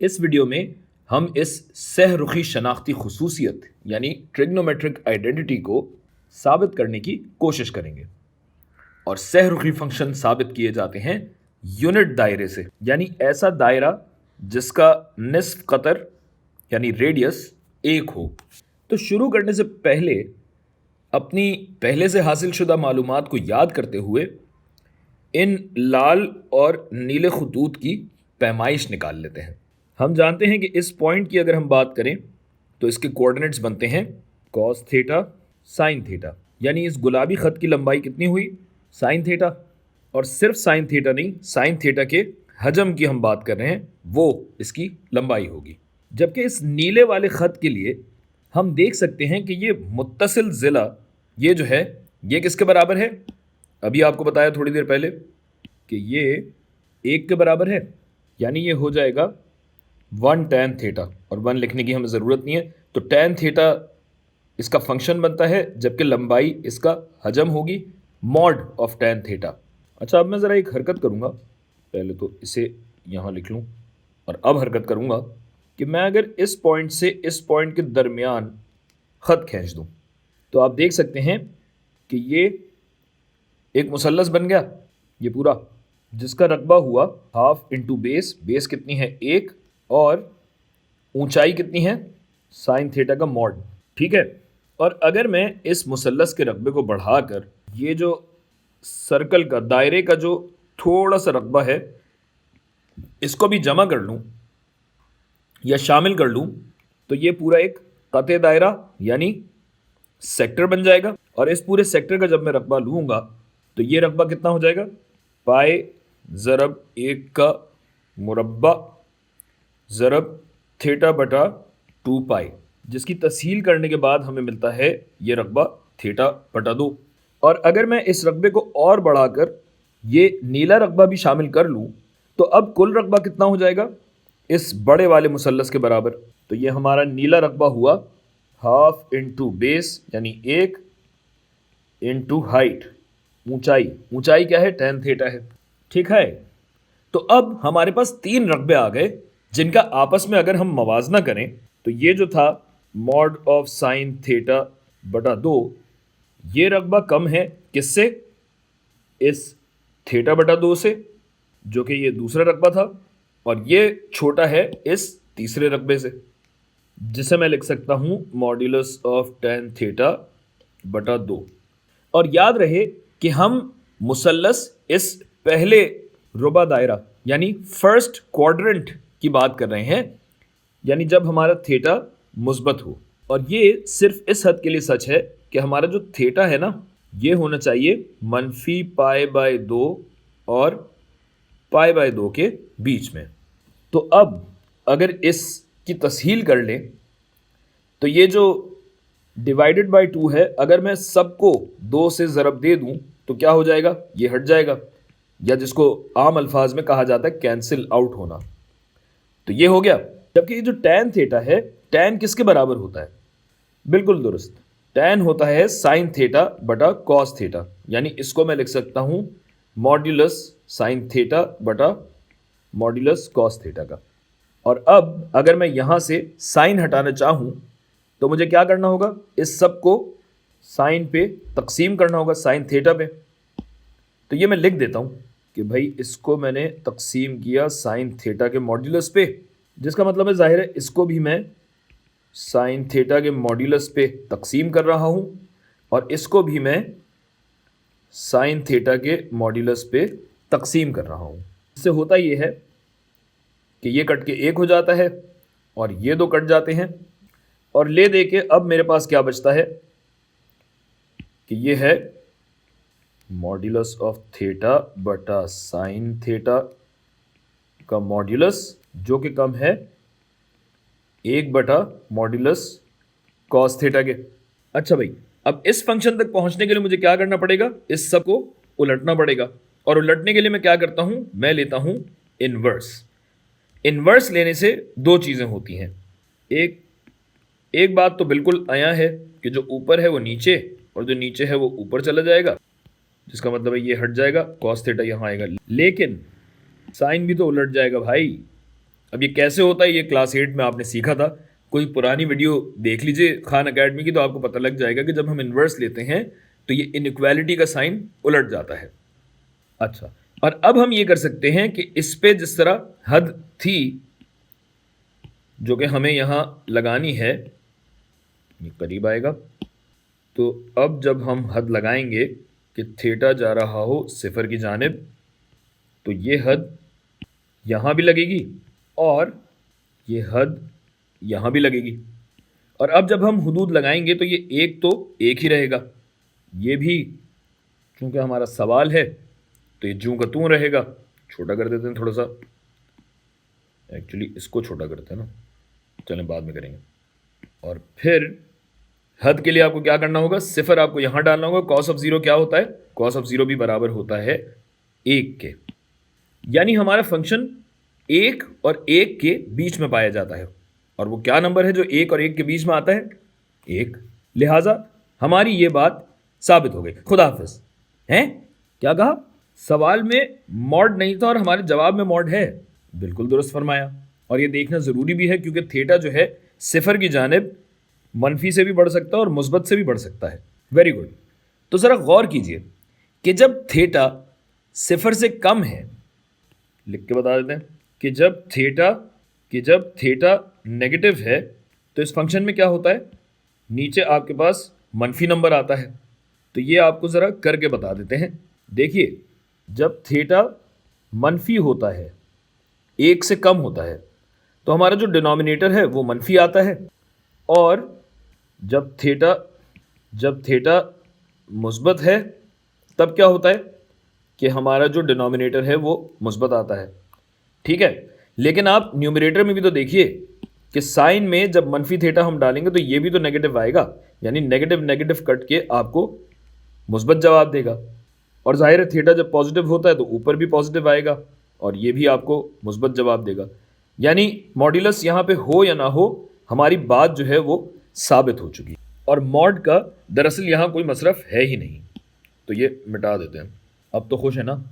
इस वीडियो में हम इस सहरुखी शनाख्ती खुसूसियत यानी ट्रिग्नोमेट्रिक आइडेंटिटी को साबित करने की कोशिश करेंगे। और सहरुखी फंक्शन साबित किए जाते हैं यूनिट दायरे से, यानी ऐसा दायरा जिसका निस्फ कतर यानी रेडियस 1 हो। तो शुरू करने से पहले अपनी पहले से हासिल शुदा मालूमात को याद करते हुए इन लाल और नीले खतूत की पैमाइश निकाल लेते हैं। हम जानते हैं कि इस पॉइंट की अगर हम बात करें तो इसके कोऑर्डिनेट्स बनते हैं कॉस थीटा साइन थीटा, यानी इस गुलाबी खत की लंबाई कितनी हुई, साइन थीटा। और सिर्फ साइन थीटा नहीं, साइन थीटा के हजम की हम बात कर रहे हैं, वो इसकी लंबाई होगी। जबकि इस नीले वाले खत के लिए हम देख सकते हैं कि ये मुत्तसिल ज़िला ये जो है ये किसके बराबर है। अभी आपको बताया थोड़ी देर पहले कि ये 1 के बराबर है, यानी ये हो जाएगा 1 tan थीटा, और 1 लिखने की हमें ज़रूरत नहीं है। तो tan थीटा इसका फंक्शन बनता है, जबकि लंबाई इसका हजम होगी मॉड ऑफ tan थीटा। अच्छा, अब मैं ज़रा एक हरकत करूँगा, पहले तो इसे यहाँ लिख लूँ और अब हरकत करूँगा कि मैं अगर इस पॉइंट से इस पॉइंट के दरमियान ख़त खींच दूँ तो आप देख सकते हैं कि ये एक मुसल्लस बन गया, ये पूरा, जिसका रकबा हुआ हाफ इंटू बेस। बेस कितनी है, 1, और ऊंचाई कितनी है, साइन थीटा का मॉड। ठीक है। और अगर मैं इस मुसल्लस के रकबे को बढ़ाकर ये जो सर्कल का दायरे का जो थोड़ा सा रकबा है इसको भी जमा कर लूँ या शामिल कर लूँ तो ये पूरा एक कते दायरा यानी सेक्टर बन जाएगा। और इस पूरे सेक्टर का जब मैं रकबा लूँगा तो ये रकबा कितना हो जाएगा, पाई ज़रब 1 का मुरब्बा ज़रब थीटा बटा 2 पाई, जिसकी तस्हील करने के बाद हमें मिलता है ये रकबा थीटा बटा 2। और अगर मैं इस रकबे को और बढ़ाकर ये नीला रकबा भी शामिल कर लूँ तो अब कुल रकबा कितना हो जाएगा, इस बड़े वाले मुसल्लस के बराबर। तो ये हमारा नीला रकबा हुआ हाफ इंटू बेस यानी 1 इंटू हाइट, ऊंचाई। ऊंचाई क्या है, tan थीटा है। ठीक है। तो अब हमारे पास 3 रकबे आ गए जिनका आपस में अगर हम मवाजना करें तो ये जो था मॉड ऑफ साइन थीटा बटा 2, ये रकबा कम है किससे, इस थीटा बटा 2 से, जो कि ये दूसरा रकबा था, और ये छोटा है इस तीसरे रकबे से, जिसे मैं लिख सकता हूँ मॉड्यूलस ऑफ tan थीटा बटा 2। और याद रहे कि हम मुसल्लस इस पहले रुबा दायरा यानी फर्स्ट क्वाड्रेंट की बात कर रहे हैं, यानी जब हमारा थीटा मुस्बत हो। और ये सिर्फ इस हद के लिए सच है कि हमारा जो थीटा है ना ये होना चाहिए मनफी पाई बाय 2 और पाई बाय 2 के बीच में। तो अब अगर इसकी तस्हील कर लें तो ये जो डिवाइडेड बाय 2 है, अगर मैं सबको 2 से ज़रब दे दूं तो क्या हो जाएगा, ये हट जाएगा, या जिसको आम अल्फाज में कहा जाता है कैंसिल आउट होना। तो ये हो गया। जबकि ये जो tan थीटा है, tan किसके बराबर होता है, बिल्कुल दुरुस्त, tan होता है साइन थीटा बटा कॉस थीटा, यानी इसको मैं लिख सकता हूँ मॉड्यूलस साइन थीटा बटा मॉड्यूलस कॉस थीटा का। और अब अगर मैं यहाँ से साइन हटाना चाहूँ तो मुझे क्या करना होगा, इस सब को साइन पे तकसीम करना होगा, साइन थीटा पे। तो ये मैं लिख देता हूँ कि भाई इसको मैंने तकसीम किया साइन थीटा के मॉड्यूलस पे, जिसका मतलब है ज़ाहिर है इसको भी मैं साइन थीटा के मॉड्यूलस पे तकसीम कर रहा हूँ, और इसको भी मैं साइन थीटा के मॉड्यूलस पे तकसीम कर रहा हूँ। इससे होता ये है कि ये कट के 1 हो जाता है और ये 2 कट जाते हैं, और ले दे के अब मेरे पास क्या बचता है कि ये है मॉड्यूलस ऑफ थीटा बटा साइन थीटा का मॉड्यूलस, जो कि कम है 1 बटा मॉड्यूलस कॉस थीटा के। अच्छा भाई, अब इस फंक्शन तक पहुंचने के लिए मुझे क्या करना पड़ेगा, इस सब को उलटना पड़ेगा। और उलटने के लिए मैं क्या करता हूं, मैं लेता हूं इनवर्स। इनवर्स लेने से 2 चीज़ें होती हैं। एक बात तो बिल्कुल आया है कि जो ऊपर है वो नीचे और जो नीचे है वो ऊपर चला जाएगा, जिसका मतलब है ये हट जाएगा, कॉस थीटा यहाँ आएगा। लेकिन साइन भी तो उलट जाएगा भाई। अब ये कैसे होता है, ये क्लास 8 में आपने सीखा था। कोई पुरानी वीडियो देख लीजिए खान अकेडमी की, तो आपको पता लग जाएगा कि जब हम इन्वर्स लेते हैं तो ये इनइक्वालिटी का साइन उलट जाता है। अच्छा, और अब हम ये कर सकते हैं कि इस पे जिस तरह हद थी जो कि हमें यहाँ लगानी है, ये करीब आएगा, तो अब जब हम हद लगाएंगे कि थीटा जा रहा हो सिफर की जानिब, तो ये हद यहाँ भी लगेगी और ये हद यहाँ भी लगेगी। और अब जब हम हुदूद लगाएंगे तो ये एक तो एक ही रहेगा, ये भी चूंकि हमारा सवाल है तो ये जूं का तूं रहेगा। छोटा कर देते हैं थोड़ा सा, एक्चुअली इसको छोटा करते हैं ना, चलें बाद में करेंगे। और फिर हद के लिए आपको क्या करना होगा, सिफर आपको यहाँ डालना होगा। कॉस ऑफ ज़ीरो क्या होता है, कॉस ऑफ ज़ीरो भी बराबर होता है एक के, यानी हमारा फंक्शन एक और एक के बीच में पाया जाता है। और वो क्या नंबर है जो एक और एक के बीच में आता है, एक। लिहाजा हमारी ये बात साबित हो गई। खुदा हाफिज। हैं, क्या कहा, सवाल में मॉड नहीं था और हमारे जवाब में मॉड है, बिल्कुल दुरुस्त फरमाया। और ये देखना ज़रूरी भी है क्योंकि थीटा जो है सिफर की जानिब मनफी से भी बढ़ सकता है और मुस्बत से भी बढ़ सकता है। Very good. तो ज़रा गौर कीजिए कि जब थीटा सिफर से कम है, लिख के बता देते हैं कि जब थीटा नेगेटिव है तो इस फंक्शन में क्या होता है, नीचे आपके पास मनफी नंबर आता है। तो ये आपको ज़रा करके बता देते हैं। देखिए, जब थीटा मनफी होता है, एक से कम होता है, तो हमारा जो डिनोमिनेटर है वो मनफी आता है। और जब थीटा मुस्बत है तब क्या होता है कि हमारा जो डिनोमिनेटर है वो मुस्बत आता है। ठीक है, लेकिन आप न्यूमरेटर में भी तो देखिए कि साइन में जब मनफी थीटा हम डालेंगे तो ये भी तो नेगेटिव आएगा, यानी नेगेटिव नेगेटिव कट के आपको मुस्बत जवाब देगा। और जाहिर है थीटा जब पॉजिटिव होता है तो ऊपर भी पॉजिटिव आएगा और ये भी आपको मुस्बत जवाब देगा। यानी मॉड्यूलस यहाँ पे हो या ना हो, हमारी बात जो है वो साबित हो चुकी। और मॉड का दरअसल यहाँ कोई मसरफ है ही नहीं, तो ये मिटा देते हैं। अब तो खुश है ना।